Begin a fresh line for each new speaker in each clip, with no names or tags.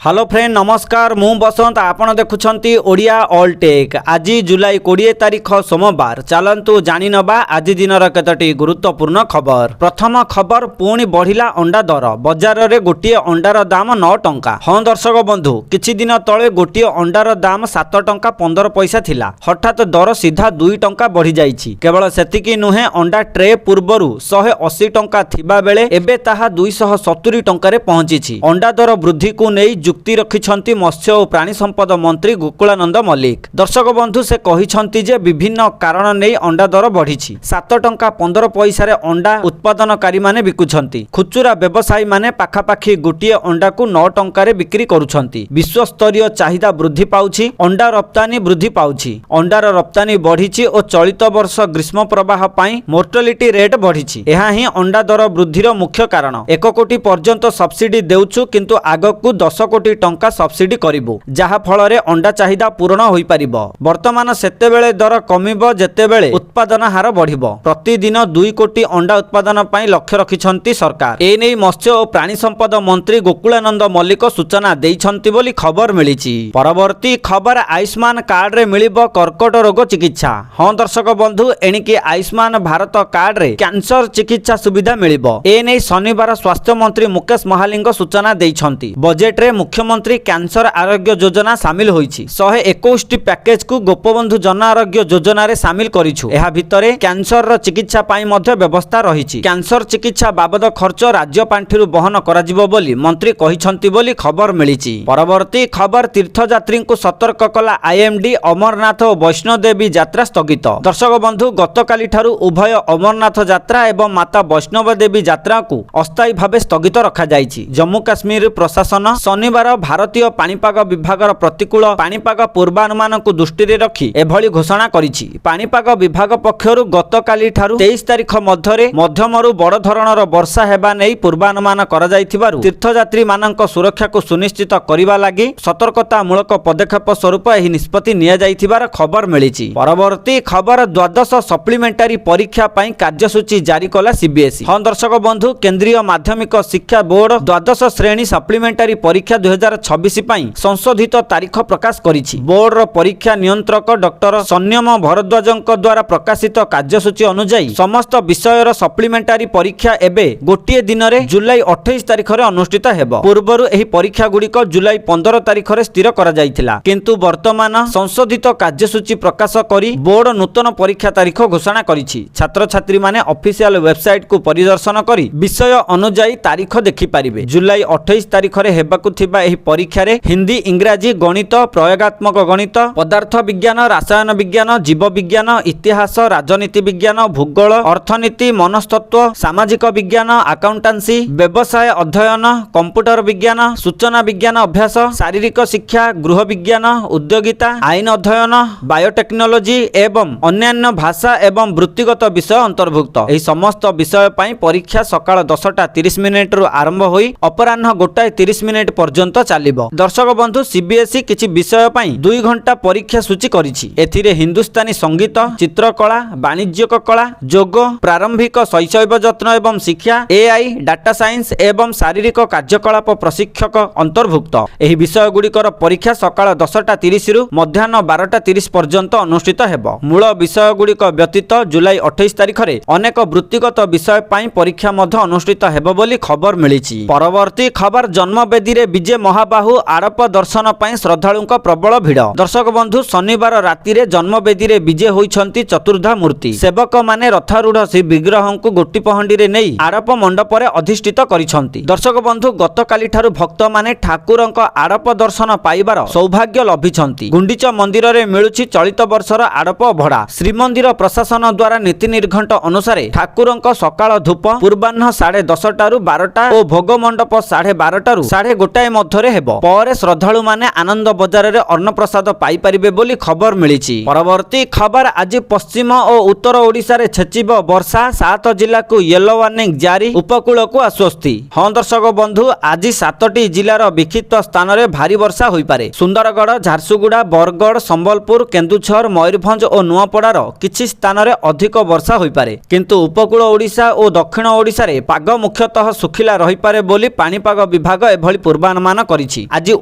Hello friend नमस्कार मु बसंत आपण देखुछंती ओडिया ऑल टेक। आज जुलाई 20 तारीख सोमवार। चलंतु जानि नबा आज दिनर केतटी गुरुत्वपूर्ण खबर। प्रथम खबर पुणी बढ़िला अंडा दर। बजार रे गोटिए अंडार दाम 9 टंका। हाँ दर्शक बंधु किछि दिन तळे गोटिए अंडार दाम 7 टंका 15 पैसा थिला। हठात दर सीधा 2 टंका बढ़ी जाइछि। केवल सेतिकी नुहे अंडा ट्रे पूर्वरु 180 टंका थिबा बेले एबे ताहा 270 टंका रे पहुंचिछि। अंडा दर वृद्धि को नै जुक्ति रखिछंती मत्स्य और प्राणी संपद मंत्री गोकुलानंद मल्लिक। दर्शक बंधु से कहिछंती जे विभिन्न कारण नै अंडा दर बढ़िछि। 7 टंका 15 पैसा रे अंडा उत्पादनकारी माने बिकुछंती। खुचुरा व्यवसायी माने पाखापाखी गोटिए अंडा को 9 टंका रे बिक्री करूछंती। विश्व स्तरीय चाहिदा वृद्धि पाउछि। अंडा रप्तानी वृद्धि पाउछि। अंडार रप्तानी बढ़िछि और चलित वर्ष ग्रीष्म प्रवाह पाई मोर्टालिटी रेट बढ़िछि। एहा ही अंडा दर वृद्धिर मुख्य कारण। 1 कोटी पर्यंत सब्सिडी देउछु किंतु आगकू 10 कोटी टंका सब्सिडी करिबो जहा फଳରେ अंडा चाहिदा पूर्ण होई परिबो। वर्तमान सेतेबेले दर कमिबो जेतेबेले उत्पादन हार बढ़िबो। प्रतिदिन 2 कोटी अंडा उत्पादन पई लक्ष्य रखिछंती सरकार। ए नै मत्स्य और प्राणी संपद मंत्री गोकुलानंद मल्लिक सूचना देइछंती बोली खबर मिलिछि। परवर्ती खबर आयुष्मान कार्ड रे मिलिबो कर्कट रोग चिकित्सा। हां दर्शक बंधु एणिकी आयुष्मान भारत कार्ड रे कैंसर चिकित्सा सुविधा मिलिबो। ए नै शनिवार स्वास्थ्य मंत्री मुकेश महालिंग सूचना देइछंती। बजेट रे मुख्यमंत्री कैंसर आरोग्य योजना सामिल होईछि। 121 पैकेज को गोपबंधु जन आरोग्य योजना रे सामिल करिछु। एहा भितरे कैंसर रो चिकित्सा पाई मध्ये व्यवस्था रहिछि। कैंसर चिकित्सा बाबद खर्च राज्य पांठिरु बहन कराजिबो बोली मंत्री कहिछंती बोली खबर मिलिछि। परवर्ती खबर तीर्थयात्री को सतर्क कला आईएमडी। अमरनाथ और वैष्णो देवी यात्रा स्थगित। दर्शक बंधु गतकाली ठारु उभय अमरनाथ यात्रा एवं माता वैष्णव देवी यात्रा को अस्थायी भावे स्थगित रखा जाइछि। जम्मू काश्मीर प्रशासन शनिवार भारतीय पाणीपाग विभागर प्रतिकूल पाणीपाग पूर्वानुमान को दृष्टि रे रखी एभली घोषणा करिछि। पाणीपाग विभाग पक्षरु गतकाली ठारु 23 तारीख मध्यरे मध्यमरु बड़ धरणर वर्षा हेबा नै पूर्वानुमान करा जाइथिबारु तीर्थयात्री मानक सुरक्षा को सुनिश्चित करिबा लागि सतर्कता मूलक पदक्षेप स्वरूप एही निष्पत्ति निया जाइथिबार खबर मिलिछि। परवर्ती खबर द्वादश सप्लीमेंटारी परीक्षा पई कार्यसूची जारी कला सीबीएसई। हां दर्शक बंधु केंद्रीय माध्यमिक शिक्षा बोर्ड द्वादश श्रेणी सप्लीमेंटारी परीक्षा 2026 पई संशोधित तारीख प्रकाश करिछि। बोर्ड रो परीक्षा नियंत्रक डॉक्टर सन्यम भरद्वाजଙ୍କ द्वारा प्रकाशित कार्यसूची अनुसार समस्त विषयर सप्लीमेंटारी परीक्षा एबे गोटिए दिन रे जुलाई 28 तारीख रे अनुष्ठित हेबो। पूर्वरु एही परीक्षा गुड़िक जुलाई 15 तारीख रे स्थिर करा जाइथिला किंतु वर्तमान संशोधित कार्यसूची प्रकाश करी बोर्ड नूतन परीक्षा तारीख घोषणा करिछि। छात्र छात्री माने ऑफिशियल वेबसाइट को परिदर्शन करी विषय अनुसार तारीख देखि पारिबे। जुलाई 28 तारीख रे हेबाकु थिबा एही परीक्षा रे हिंदी इंग्राजी गणित प्रयोगात्मक गणित पदार्थ विज्ञान रसायन विज्ञान जीव विज्ञान इतिहास राजनीति विज्ञान भूगोल अर्थनीति मनस्तत्व सामाजिक विज्ञान अकाउंटेंसी व्यवसाय अध्ययन कंप्यूटर विज्ञान सूचना विज्ञान अभ्यास शारीरिक शिक्षा गृह विज्ञान उद्योगिता आईन अध्ययन बायोटेक्नोलॉजी एवं अन्यान्य भाषा एवं वृत्तिगत विषय अंतर्भुक्त। एही समस्त विषय पई परीक्षा सकाळ 10:30 रु आरंभ होई अपराह्न 1:30 पर्यंत चलिबो। दर्शक बंधु सीबीएसई किछि विषय पई 2 घंटा परीक्षा सूची करिछि। एथिरे हिंदुस्तानी संगीत चित्रकला वाणिज्यिक कला जोग प्रारंभिक शैशव जत्न एवं शिक्षा एआई डाटा साइंस एवं शारीरिक कार्यकलाप प्रशिक्षक अंतर्भुक्त। एही विषय गुड़िकर परीक्षा सकाळ 10:30 रु मध्याह्न 12:30 पर्यंत अनुष्ठित हेबो। मूल विषय गुड़िक व्यतीत जुलाई 28 तारीख रे अनेक वृत्तिगत विषय पई परीक्षा मध्ये अनुष्ठित हेबो बोली खबर मिलिछि। परवर्ती खबर जन्मवेदी रे विजय महाबाहु आड़प दर्शन पई श्रद्धालुंक प्रबल भिड़। दर्शक बंधु शनिवार राति रे जन्मवेदी रे विजय होइछंती चतुर्धा मूर्ति। सेवक माने रथारूढ़ श्री विग्रह को गोटी पहंडी रे नै आड़प मंडप रे अधिष्ठित करिछंती। दर्शक बंधु गतकाली ठारु भक्त माने ठाकुरंक आड़प दर्शन पाइबार सौभाग्य लभिछंती। गुंडीचा मंदिर रे मिलुछि चलित वर्षर आड़प भड़ा। श्रीमंदिर प्रशासन द्वारा नीति निर्घंट अनुसार ठाकुरंक सकाळ धूप पूर्वाह्न 10:30 रु 12टा और भोग मंडप 12:30 रु 1:30 मध्यरे हेबो। पर श्रद्धालु माने आनंद बजार रे अन्न प्रसाद पाई परिबे बोली खबर मिलिछि। परवर्ती खबर आज पश्चिम और उत्तर ओडिशा रे छेचिबो वर्षा। 7 जिला को येलो वार्निंग जारी उपकूल को आश्वस्ति। हां दर्शक बंधु आज 7टी जिलार विक्षिप्त स्थान रे भारी वर्षा होई पारे। सुंदरगढ़ झारसुगुड़ा बरगढ़ संबलपुर केन्दुझर मयूरभंज और नुआपड़ार किछि स्थान रे अधिक वर्षा होई पारे किंतु उपकूल ओडिशा और दक्षिण ओडिशा रे पाग मुख्यतः सुखिला रही पारे बोली पाणीपाग विभाग एभली पूर्वानुमान ପୂର୍ବାନୁମାନ କରିଛି। ଆଜି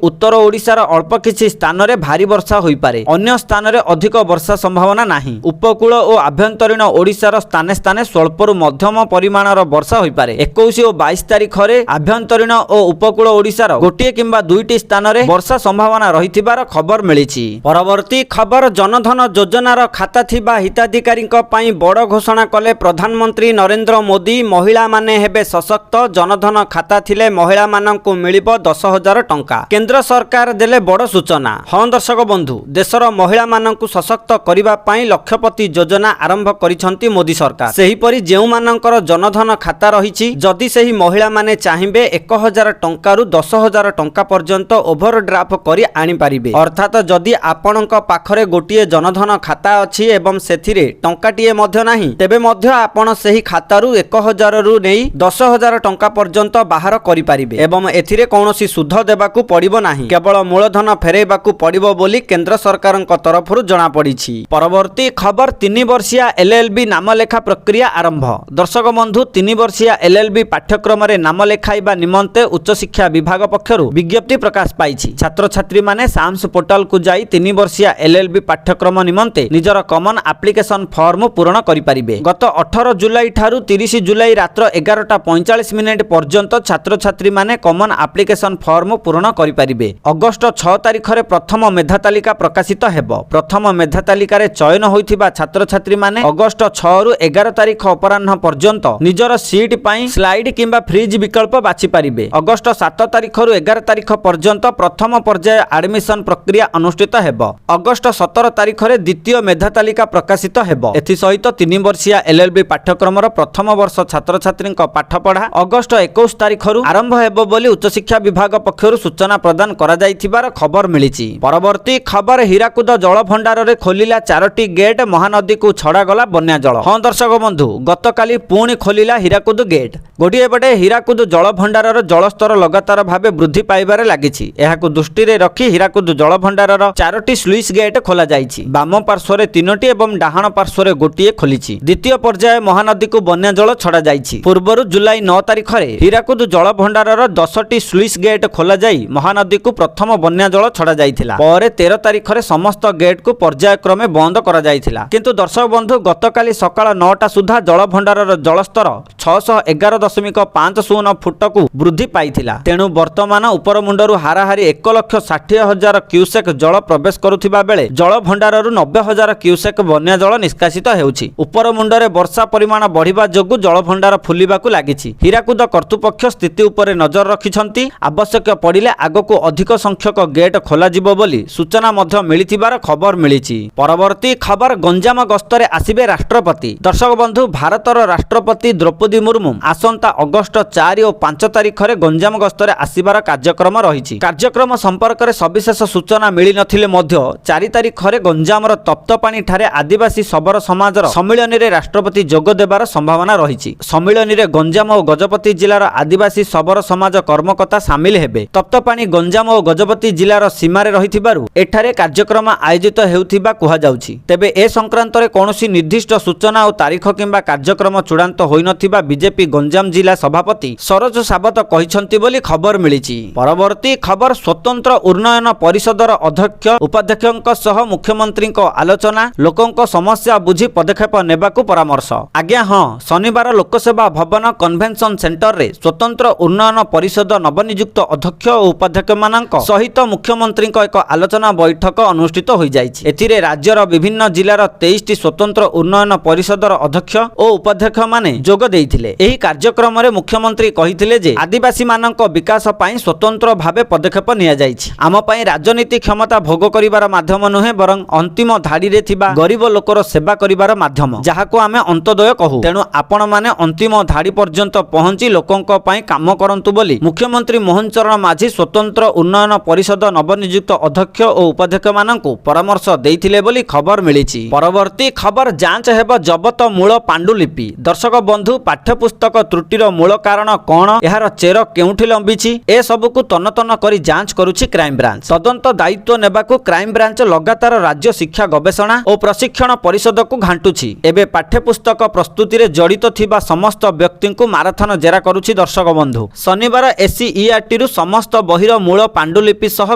ଉତ୍ତର ଓଡ଼ିଶାର ଅଳ୍ପ କିଛି ସ୍ଥାନରେ ଭାରୀ ବର୍ଷା ହୋଇପାରେ, ଅନ୍ୟ ସ୍ଥାନରେ ଅଧିକ ବର୍ଷା ସମ୍ଭାବନା ନାହିଁ। ଉପକୂଳ ଓ ଆଭ୍ୟନ୍ତରୀଣ ଓଡ଼ିଶାର ସ୍ଥାନେ ସ୍ଥାନେ ସ୍ୱଳ୍ପରୁ ମଧ୍ୟମ ପରିମାଣର ବର୍ଷା ହୋଇପାରେ। 21 ଓ 22 ତାରିଖରେ ଆଭ୍ୟନ୍ତରୀଣ ଓ ଉପକୂଳ ଓଡ଼ିଶାର ଗୋଟିଏ କିମ୍ବା ଦୁଇଟି ସ୍ଥାନରେ ବର୍ଷା ସମ୍ଭାବନା ରହିଥିବାର ଖବର ମିଳିଛି। ପରବର୍ତ୍ତୀ ଖବର, ଜନଧନ ଯୋଜନାର ଖାତା ଥିବା ହିତାଧିକାରୀଙ୍କ ପାଇଁ ବଡ଼ ଘୋଷଣା କଲେ ପ୍ରଧାନମନ୍ତ୍ରୀ ନରେନ୍ଦ୍ର ମୋଦି। ମହିଳାମାନେ ହେବେ ସଶକ୍ତ, ଜନଧନ ଖାତା ଥିଲେ ମହିଳାମାନଙ୍କୁ ମିଳିବ 10,000 ଟଙ୍କା। କେନ୍ଦ୍ର ସରକାର ଦେଲେ ବଡ଼ ସୂଚନା। ହଁ ଦର୍ଶକ ବନ୍ଧୁ, ଦେଶର ମହିଳାମାନଙ୍କୁ ସଶକ୍ତ କରିବା ପାଇଁ ଲକ୍ଷପତି ଯୋଜନା ଆରମ୍ଭ କରିଛନ୍ତି ମୋଦି ସରକାର। ସେହିପରି ଯେଉଁମାନଙ୍କର ଜନଧନ ଖାତା ରହିଛି, ଯଦି ସେହି ମହିଳାମାନେ ଚାହିଁବେ 1,000 ଟଙ୍କାରୁ 10,000 ଟଙ୍କା ପର୍ଯ୍ୟନ୍ତ ଓଭରଡ୍ରାଫ୍ଟ କରି ଆଣିପାରିବେ। ଅର୍ଥାତ୍ ଯଦି ଆପଣଙ୍କ ପାଖରେ ଗୋଟିଏ ଜନଧନ ଖାତା ଅଛି ଏବଂ ସେଥିରେ ଟଙ୍କାଟିଏ ମଧ୍ୟ ନାହିଁ, ତେବେ ମଧ୍ୟ ଆପଣ ସେହି ଖାତାରୁ 1,000ରୁ ନେଇ 10,000 ଟଙ୍କା ପର୍ଯ୍ୟନ୍ତ ବାହାର କରିପାରିବେ ଏବଂ ଏଥିରେ କୌଣସି ସୁଧ ଦେବାକୁ ପଡ଼ିବ ନାହିଁ, କେବଳ ମୂଳଧନ ଫେରାଇବାକୁ ପଡ଼ିବ ବୋଲି କେନ୍ଦ୍ର ସରକାରଙ୍କ ତରଫରୁ ଜଣାପଡ଼ିଛି। ପରବର୍ତ୍ତୀ ଖବର, 3 ବର୍ଷିଆ LLB ନାମଲେଖା ପ୍ରକ୍ରିୟା ଆରମ୍ଭ। ଦର୍ଶକ ବନ୍ଧୁ, 3 ବର୍ଷିଆ LLB ପାଠ୍ୟକ୍ରମରେ ନାମ ଲେଖାଇବା ନିମନ୍ତେ ଉଚ୍ଚଶିକ୍ଷା ବିଭାଗ ପକ୍ଷରୁ ବିଜ୍ଞପ୍ତି ପ୍ରକାଶ ପାଇଛି। ଛାତ୍ରଛାତ୍ରୀମାନେ ସାମ୍ସ ପୋର୍ଟାଲକୁ ଯାଇ 3 ବର୍ଷିଆ LLB ପାଠ୍ୟକ୍ରମ ନିମନ୍ତେ ନିଜର କମନ ଆପ୍ଲିକେସନ ଫର୍ମ ପୂରଣ କରିପାରିବେ। ଗତ 18 ଜୁଲାଇ ଠାରୁ 30 ଜୁଲାଇ ରାତ୍ର 11:45 ପର୍ଯ୍ୟନ୍ତ ଛାତ୍ରଛାତ୍ରୀମାନେ କମନ ଆପ୍ଲିକେସନ ଫର୍ମ ପୂରଣ କରିପାରିବେ। ଅଗଷ୍ଟ 6 ତାରିଖରେ ପ୍ରଥମ ମେଧା ତାଲିକା ପ୍ରକାଶିତ ହେବ। ପ୍ରଥମ ମେଧା ତାଲିକାରେ ଚୟନ ହୋଇଥିବା ଛାତ୍ରଛାତ୍ରୀମାନେ ଅଗଷ୍ଟ 6ରୁ 11 ତାରିଖ ଅପରାହ୍ନ ପର୍ଯ୍ୟନ୍ତ ନିଜର ସିଟ୍ ପାଇଁ ସ୍ଲାଇଡ୍ କିମ୍ବା ଫ୍ରିଜ୍ ବିକଳ୍ପ ବାଛିପାରିବେ। ଅଗଷ୍ଟ 7 ତାରିଖରୁ 11 ତାରିଖ ପର୍ଯ୍ୟନ୍ତ ପ୍ରଥମ ପର୍ଯ୍ୟାୟ ଆଡମିସନ ପ୍ରକ୍ରିୟା ଅନୁଷ୍ଠିତ ହେବ। ଅଗଷ୍ଟ 17 ତାରିଖରେ ଦ୍ୱିତୀୟ ମେଧା ତାଲିକା ପ୍ରକାଶିତ ହେବ। ଏଥିସହିତ 3 ବର୍ଷିଆ LLB ପାଠ୍ୟକ୍ରମର ପ୍ରଥମ ବର୍ଷ ଛାତ୍ରଛାତ୍ରୀଙ୍କ ପାଠପଢ଼ା ଅଗଷ୍ଟ 21 ତାରିଖରୁ ଆରମ୍ଭ ହେବ ବୋଲି ଉଚ୍ଚଶିକ୍ଷା ବିଭାଗ ପକ୍ଷରୁ ସୂଚନା ପ୍ରଦାନ କରାଯାଇଥିବାର ଖବର ମିଳିଛି। ପରବର୍ତ୍ତୀ ଖବର, ହୀରାକୁଦ ଜଳଭଣ୍ଡାରରେ ଖୋଲିଲା 4ଟି ଗେଟ୍, ମହାନଦୀକୁ ଛଡ଼ାଗଲା ବନ୍ୟା ଜଳ। ହଁ ଦର୍ଶକ ବନ୍ଧୁ, ଗତକାଲି ପୁଣି ଖୋଲିଲା ହୀରାକୁଦ ଗେଟ୍। ଗୋଟିଏ ପଟେ ହୀରାକୁଦ ଜଳଭଣ୍ଡାରର ଜଳସ୍ତର ଲଗାତାର ଭାବେ ବୃଦ୍ଧି ପାଇବାରେ ଲାଗିଛି। ଏହାକୁ ଦୃଷ୍ଟିରେ ରଖି ହୀରାକୁଦ ଜଳଭଣ୍ଡାରର 4ଟି ସ୍ଲୁଇସ୍ ଗେଟ୍ ଖୋଲାଯାଇଛି। ବାମ ପାର୍ଶ୍ୱରେ 3ଟି ଏବଂ ଡାହାଣ ପାର୍ଶ୍ୱରେ ଗୋଟିଏ ଖୋଲିଛି। ଦ୍ୱିତୀୟ ପର୍ଯ୍ୟାୟ ମହାନଦୀକୁ ବନ୍ୟା ଜଳ ଛଡ଼ାଯାଇଛି। ପୂର୍ବରୁ ଜୁଲାଇ 9 ତାରିଖରେ ହୀରାକୁଦ ଜଳଭଣ୍ଡାରର 10ଟି ସ୍ଲୁଇସ୍ ଗେଟ୍ ଖୋଲାଯାଇ ମହାନଦୀକୁ ପ୍ରଥମ ବନ୍ୟା ଜଳ ଛଡ଼ାଯାଇଥିଲା। ପରେ 13 ତାରିଖରେ ସମସ୍ତ ଗେଟ୍କୁ ପର୍ଯ୍ୟାୟକ୍ରମେ ବନ୍ଦ କରାଯାଇଥିଲା। କିନ୍ତୁ ଦର୍ଶକ ବନ୍ଧୁ, ଗତକାଲି ସକାଳ 9ଟା ସୁଦ୍ଧା ଜଳଭଣ୍ଡାରର ଜଳସ୍ତର 611.50 ଫୁଟକୁ ବୃଦ୍ଧି ପାଇଥିଲା। ତେଣୁ ବର୍ତ୍ତମାନ ଉପରମୁଣ୍ଡରୁ ହାରାହାରି 1,60,000 କ୍ୟୁସେକ୍ ଜଳ ପ୍ରବେଶ କରୁଥିବା ବେଳେ ଜଳଭଣ୍ଡାରରୁ 90,000 କ୍ୟୁସେକ୍ ବନ୍ୟା ଜଳ ନିଷ୍କାସିତ ହେଉଛି। ଉପରମୁଣ୍ଡରେ ବର୍ଷା ପରିମାଣ ବଢ଼ିବା ଯୋଗୁଁ ଜଳଭଣ୍ଡାର ଫୁଲିବାକୁ ଲାଗିଛି। ହୀରାକୁଦ କର୍ତ୍ତୃପକ୍ଷ ସ୍ଥିତି ଉପରେ ନଜର ରଖିଛନ୍ତି। ଆବଶ୍ୟକ ପଡ଼ିଲେ ଆଗକୁ ଅଧିକ ସଂଖ୍ୟକ ଗେଟ୍ ଖୋଲାଯିବ ବୋଲି ସୂଚନା ମଧ୍ୟ ମିଳିଥିବାର ଖବର ମିଳିଛି। ପରବର୍ତ୍ତୀ ଖବର, ଗଞ୍ଜାମ ଗସ୍ତରେ ଆସିବେ ରାଷ୍ଟ୍ରପତି। ଦର୍ଶକ ବନ୍ଧୁ, ଭାରତର ରାଷ୍ଟ୍ରପତି ଦ୍ରୌପଦୀ ମୁର୍ମୁ ଆସନ୍ତା ଅଗଷ୍ଟ 4 ଓ 5 ତାରିଖରେ ଗଞ୍ଜାମ ଗସ୍ତରେ ଆସିବାର କାର୍ଯ୍ୟକ୍ରମ ରହିଛି। କାର୍ଯ୍ୟକ୍ରମ ସମ୍ପର୍କରେ ସବିଶେଷ ସୂଚନା ମିଳିନଥିଲେ ମଧ୍ୟ 4 ତାରିଖରେ ଗଞ୍ଜାମର ତପ୍ତପାଣି ଠାରେ ଆଦିବାସୀ ଶବର ସମାଜର ସମ୍ମିଳନୀରେ ରାଷ୍ଟ୍ରପତି ଯୋଗ ଦେବାର ସମ୍ଭାବନା ରହିଛି। ସମ୍ମିଳନୀରେ ଗଞ୍ଜାମ ଓ ଗଜପତି ଜିଲ୍ଲାର ଆଦିବାସୀ ଶବର ସମାଜ କର୍ମକର୍ତ୍ତା ସାମିଲ ହେବେ। ତପ୍ତପାଣି ଗଞ୍ଜାମ ଓ ଗଜପତି ଜିଲ୍ଲାର ସୀମାରେ ରହିଥିବାରୁ ଏଠାରେ କାର୍ଯ୍ୟକ୍ରମ ଆୟୋଜିତ ହେଉଥିବା କୁହାଯାଉଛି। ତେବେ ଏ ସଂକ୍ରାନ୍ତରେ କୌଣସି ନିର୍ଦ୍ଦିଷ୍ଟ ସୂଚନା ଓ ତାରିଖ କିମ୍ବା କାର୍ଯ୍ୟକ୍ରମ ଚୂଡ଼ାନ୍ତ ହୋଇନଥିବା ବିଜେପି ଗଞ୍ଜାମ ଜିଲ୍ଲା ସଭାପତି ସରୋଜ ସାବତ କହିଛନ୍ତି ବୋଲି ଖବର ମିଳିଛି। ପରବର୍ତ୍ତୀ ଖବର, ସ୍ୱତନ୍ତ୍ର ଉନ୍ନୟନ ପରିଷଦର ଅଧ୍ୟକ୍ଷ ଉପାଧ୍ୟକ୍ଷଙ୍କ ସହ ମୁଖ୍ୟମନ୍ତ୍ରୀଙ୍କ ଆଲୋଚନା, ଲୋକଙ୍କ ସମସ୍ୟା ବୁଝି ପଦକ୍ଷେପ ନେବାକୁ ପରାମର୍ଶ। ଆଜ୍ଞା ହଁ, ଶନିବାର ଲୋକସେବା ଭବନ କନଭେନସନ ସେଣ୍ଟରରେ ସ୍ୱତନ୍ତ୍ର ଉନ୍ନୟନ ପରିଷଦ ନବନିଯୁକ୍ତ ଅଧ୍ୟକ୍ଷ ଓ ଉପାଧ୍ୟକ୍ଷମାନଙ୍କ ସହିତ ମୁଖ୍ୟମନ୍ତ୍ରୀଙ୍କ ଏକ ଆଲୋଚନା ବୈଠକ ଅନୁଷ୍ଠିତ ହୋଇଯାଇଛି। ଏଥିରେ ରାଜ୍ୟର ବିଭିନ୍ନ ଜିଲ୍ଲାର 23ଟି ସ୍ୱତନ୍ତ୍ର ଉନ୍ନୟନ ପରିଷଦର ଅଧ୍ୟକ୍ଷ ଓ ଉପାଧ୍ୟକ୍ଷମାନେ ଯୋଗ ଦେଇଥିଲେ। ଏହି କାର୍ଯ୍ୟକ୍ରମରେ ମୁଖ୍ୟମନ୍ତ୍ରୀ କହିଥିଲେ ଯେ ଆଦିବାସୀମାନଙ୍କ ବିକାଶ ପାଇଁ ସ୍ୱତନ୍ତ୍ର ଭାବେ ପଦକ୍ଷେପ ନିଆଯାଇଛି। ଆମ ପାଇଁ ରାଜନୀତି କ୍ଷମତା ଭୋଗ କରିବାର ମାଧ୍ୟମ ନୁହେଁ, ବରଂ ଅନ୍ତିମ ଧାଡ଼ିରେ ଥିବା ଗରିବ ଲୋକର ସେବା କରିବାର ମାଧ୍ୟମ, ଯାହାକୁ ଆମେ ଅନ୍ତୋଦୟ କହୁ। ତେଣୁ ଆପଣମାନେ ଅନ୍ତିମ ଧାଡ଼ି ପର୍ଯ୍ୟନ୍ତ ପହଞ୍ଚି ଲୋକଙ୍କ ପାଇଁ କାମ କରନ୍ତୁ ବୋଲି ମୁଖ୍ୟମନ୍ତ୍ରୀ ମୋହନ ଚରଣ ମାଝୀ ସ୍ୱତନ୍ତ୍ର ଉନ୍ନୟନ ପରିଷଦ ନବନିଯୁକ୍ତ ଅଧ୍ୟକ୍ଷ ଓ ଉପାଧ୍ୟକ୍ଷମାନଙ୍କୁ ପରାମର୍ଶ ଦେଇଥିଲେ ବୋଲି ଖବର ମିଳିଛି। ପରବର୍ତ୍ତୀ ଖବର, ଯାଞ୍ଚ ହେବ ଜବତ ମୂଳ ପାଣ୍ଡୁଲିପି। ଦର୍ଶକ ବନ୍ଧୁ, ପାଠ୍ୟପୁସ୍ତକ ତ୍ରୁଟିର ମୂଳ କାରଣ କ'ଣ, ଏହାର ଚେର କେଉଁଠି ଲମ୍ବିଛି, ଏସବୁକୁ ତନ୍ନ କରି ଯାଞ୍ଚ କରୁଛି କ୍ରାଇମବ୍ରାଞ୍ଚ। ତଦନ୍ତ ଦାୟିତ୍ୱ ନେବାକୁ କ୍ରାଇମବ୍ରାଞ୍ଚ ଲଗାତାର ରାଜ୍ୟ ଶିକ୍ଷା ଗବେଷଣା ଓ ପ୍ରଶିକ୍ଷଣ ପରିଷଦକୁ ଘାଣ୍ଟୁଛି। ଏବେ ପାଠ୍ୟପୁସ୍ତକ ପ୍ରସ୍ତୁତିରେ ଜଡ଼ିତ ଥିବା ସମସ୍ତ ବ୍ୟକ୍ତିଙ୍କୁ ମାରାଥନ ଜେରା କରୁଛି। ଦର୍ଶକ ବନ୍ଧୁ, ଶନିବାର SCERTରୁ समस्त बहिर मूल पांडुलिपि सह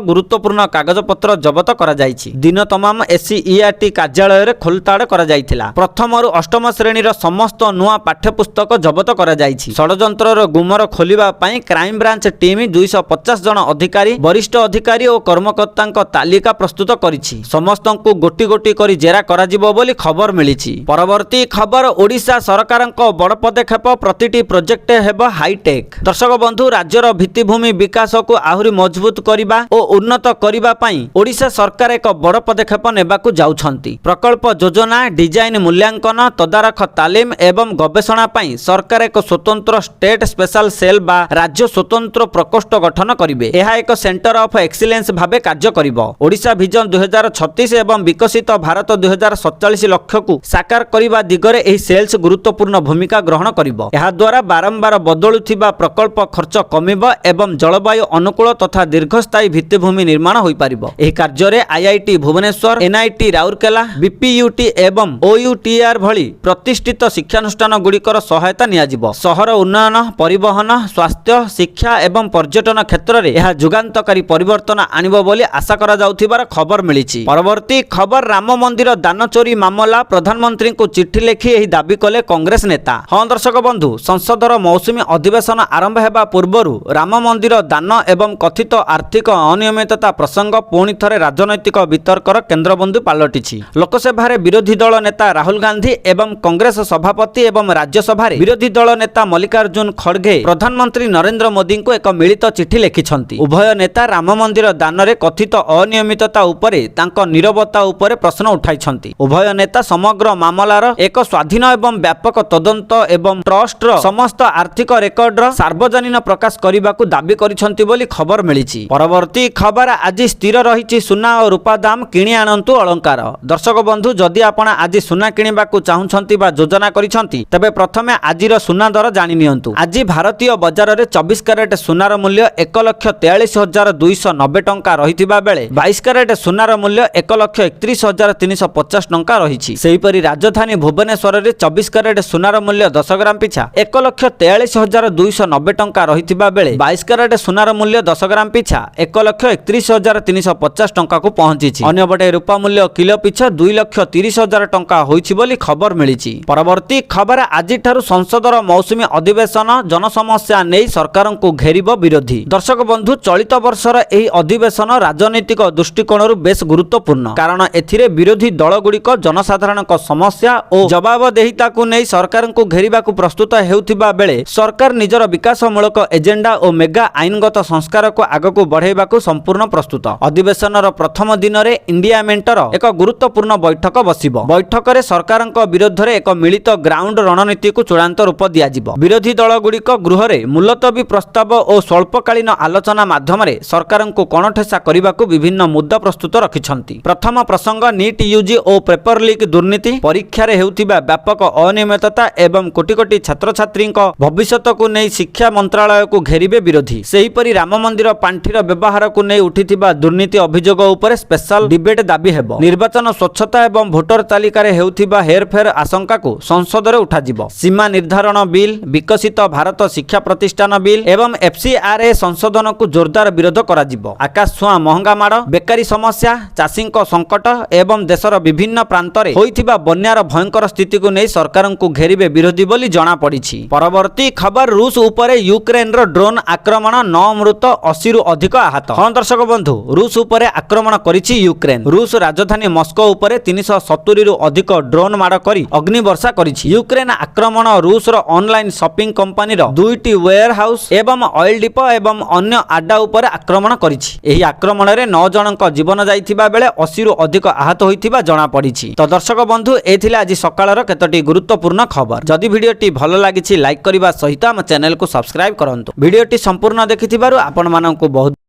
गुरुत्वपूर्ण कागजपत्र जबत कराଯାଇଛି। दिन तमाम एससीईआरटी कार्यालय रे खोलताड़ कराଯାଇथिला। प्रथम रु अष्टम श्रेणीर समस्त नुआ पाठ्यपुस्तक जबत कराଯାଇଛି। षडयंत्रर गुमर खोलिबा पई क्राइम ब्रांच टीम 250 जन अधिकारी वरिष्ठ अधिकारी और कर्मकर्ता तालिका प्रस्तुत करिछि। समस्तंकु गोटी गोटी करी जेरा कराजिबो बोली खबर मिलिछि। परवर्ती खबर ओडिशा सरकारक बड़ पदक्षेप प्रतिटी प्रोजेक्ट हेबो हाईटेक। दर्शक बंधु राज्यर भित्तिभूमि विकास को आहुरी मजबूत करिबा और उन्नत करिबा पई ओडिशा सरकार एक बड़ पदक्षेप नेबाकू जाउछंती। प्रकल्प योजना डिजाइन मूल्यांकन तदारख तालीम एवं गवेषणा पई सरकार एक स्वतंत्र स्टेट स्पेशल सेल बा राज्य स्वतंत्र प्रकोष्ठ गठन करिवे। एहा एक सेंटर ऑफ एक्सीलेंस भाबे कार्य करिवो। ओडिशा विजन 2036 एवं विकसित भारत 2047 लक्ष्य को साकार करिबा दिगरे एही सेल्स गुरुत्वपूर्ण भूमिका ग्रहण करिवो। एहा द्वारा बारंबार बदलुथिबा प्रकल्प खर्च कमिबो एवं जलवायु अनुकूल तथा दीर्घस्थायी भित्तिभूमि निर्माण होई पारिबो। एही कार्य रे IIT Bhubaneswar, NIT Rourkela, BPUT एवं ओयूटीआर भली प्रतिष्ठित शिक्षानुष्ठान गुड़िकर सहायता नियाजिबो। सहर उन्नयन, परिवहन, स्वास्थ्य, शिक्षा एवं पर्यटन क्षेत्र में यह जुगान्तकारी परिवर्तन आनिबो बोली आशा करा जाउथिबार खबर मिलिछि। परवर्ती खबर राम मंदिर दान चोरी मामला प्रधानमंत्री को चिट्ठी लिखि एही दाबी कले कांग्रेस नेता। हाँ दर्शक बंधु, संसदर मौसुमी अधिवेशन आरंभ हेबा पूर्वरु राम मंदिर दान एवं कथित आर्थिक अनियमितता प्रसंग पुणी थरे राजनैतिक वितर्कर केन्द्रबिंदु पालटिछि। लोकसभा विरोधी दल नेता राहुल गांधी एवं कांग्रेस सभापति एवं राज्यसभा विरोधी दल नेता मल्लिकार्जुन खड़गे प्रधानमंत्री नरेंद्र मोदी को एक मिलित चिठी लिखिछंती। उभय नेता राम मंदिर दान रे कथित अनियमितता उपरे तांको नीरवता उपरे प्रश्न उठाइछंती। उभय नेता समग्र मामलार एक स्वाधीन एवं व्यापक तदंत एवं ट्रस्टर समस्त आर्थिक रेकर्डर सार्वजनीन प्रकाश करने दाबी करिछंती बोली खबर मिलिछि। परवर्ती खबर आज स्थिर रहिछि सुना और रूपा दाम किणी आनंतु अलंकार। दर्शक बंधु, जदि आपण आज सुना किणिबाकू चाहुछंती बा योजना करिछंती तबे प्रथमे आजिर सुना दर जानि नियंतु। आज भारतीय बाजार रे 24 कैरेट सुनार मूल्य 1,43,290 टंका रहिथिबा बेले 22 कैरेट सुनार मूल्य 1,31,350 टंका रहिछि। सेहिपरि राजधानी भुवनेश्वर रे 24 कैरेट सुनार मूल्य 10 ग्राम पिछा 1,43,290 टंका रहिथिबा बेले 22 कैरेट सुनार मूल्य 10 ग्राम पिछा 1,31,350 टंका को पहुंचिछि। अन्यपटे रूपा मूल्य किलो पिछा 2,30,000 टंका होइछि बोली खबर मिलिछि। परवर्ती खबर आज ठारू संसदर मौसुमी अधिवेशन जनसमस्या नै सरकार को घेरिब विरोधी। दर्शक बंधु, चलित वर्षर एही अधिवेशन राजनीतिक दृष्टिकोणरू बेस गुरुत्वपूर्ण, कारण एथिरे विरोधी दलगुड़िक जनसाधारण समस्या और जवाबदेहिता को नै सरकार को घेरिबा को प्रस्तुत हेउथिबा बेले सरकार निजर विकासमूलक एजेंडा और मेगा आईनगत संस्कार को आगक बढ़ाइबा को संपूर्ण प्रस्तुत। अधिवेशनर प्रथम दिन रे इंडिया मेंटर एक गुरुत्वपूर्ण बैठक बसिबो। बैठक रे सरकारक विरोध रे एक मिलित ग्राउंड रणनीति को चूड़ांत रूप दियाजिबो। विरोधी दलगुड़िक गृह रे मुलतवी प्रस्ताव और स्वल्पकालीन आलोचना माध्यम रे सरकार को कणठेसा करने को विभिन्न मुद्दा प्रस्तुत रखिछंती। प्रथम प्रसंग नीट यूजी और पेपर लीक दुर्नीति, परीक्षा रे हेउथिबा व्यापक अनियमितता एवं कोटी कोटी छात्र छात्री भविष्यत को नहीं शिक्षा मंत्रालय को घेरिबे विरोधी। सेहीपरि राम मंदिर पांठीर व्यवहार को नहीं उठिथिबा दुर्नीति अभियोग उपरे स्पेशल डिबेट दाबी हेबो। निर्वाचन स्वच्छता एवं भोटर तालिका रे हेउथिबा हेरफेर आशंका को संसद रे उठाजिबो। सीमा निर्धारण बिल, विकसित भारत शिक्षा प्रतिष्ठान बिल एवं एफसीआरए संशोधन को जोरदार विरोध कराजिबो। आकाश छुआ महंगा माड़, बेकारी समस्या, चाषी संकट एवं देशर विभिन्न प्रांत रे होइथिबा बन्यार भयंकर स्थिति को नहीं सरकार को घेरिबे विरोधी बोली जना पड़िछि। परवर्ती खबर रूस उपरे यूक्रेन रो ड्रोन आक्रमण 9 मृत 80 रु अधिक आहत। हाँ दर्शक बंधु, रूस उपरे आक्रमण करिछि यूक्रेन। रूस राजधानी मस्को उपरे 370 रु अधिक ड्रोन माड़ करी अग्नि वर्षा करिछि। यूक्रेन आक्रमण रूस रो ऑनलाइन शॉपिंग कंपनी रो 2टी वेयर हाउस एवं ऑयल डिपो एवं अन्य आडा उपरे आक्रमण करिछि। एही आक्रमण रे 9 जनक जीवन जाइथिबा बेले 80 रु अधिक आहत होइथिबा जना पड़िछि। तो दर्शक बंधु, एथिला आज सकाळर केतोटी गुरुत्वपूर्ण खबर। जदि भिडियोटी भल लागिछि लाइक करिबा सहित हम चैनल को सब्सक्राइब करंतु। भिडियोटी संपूर्ण देखिथिबारु आपण माननकु बहुत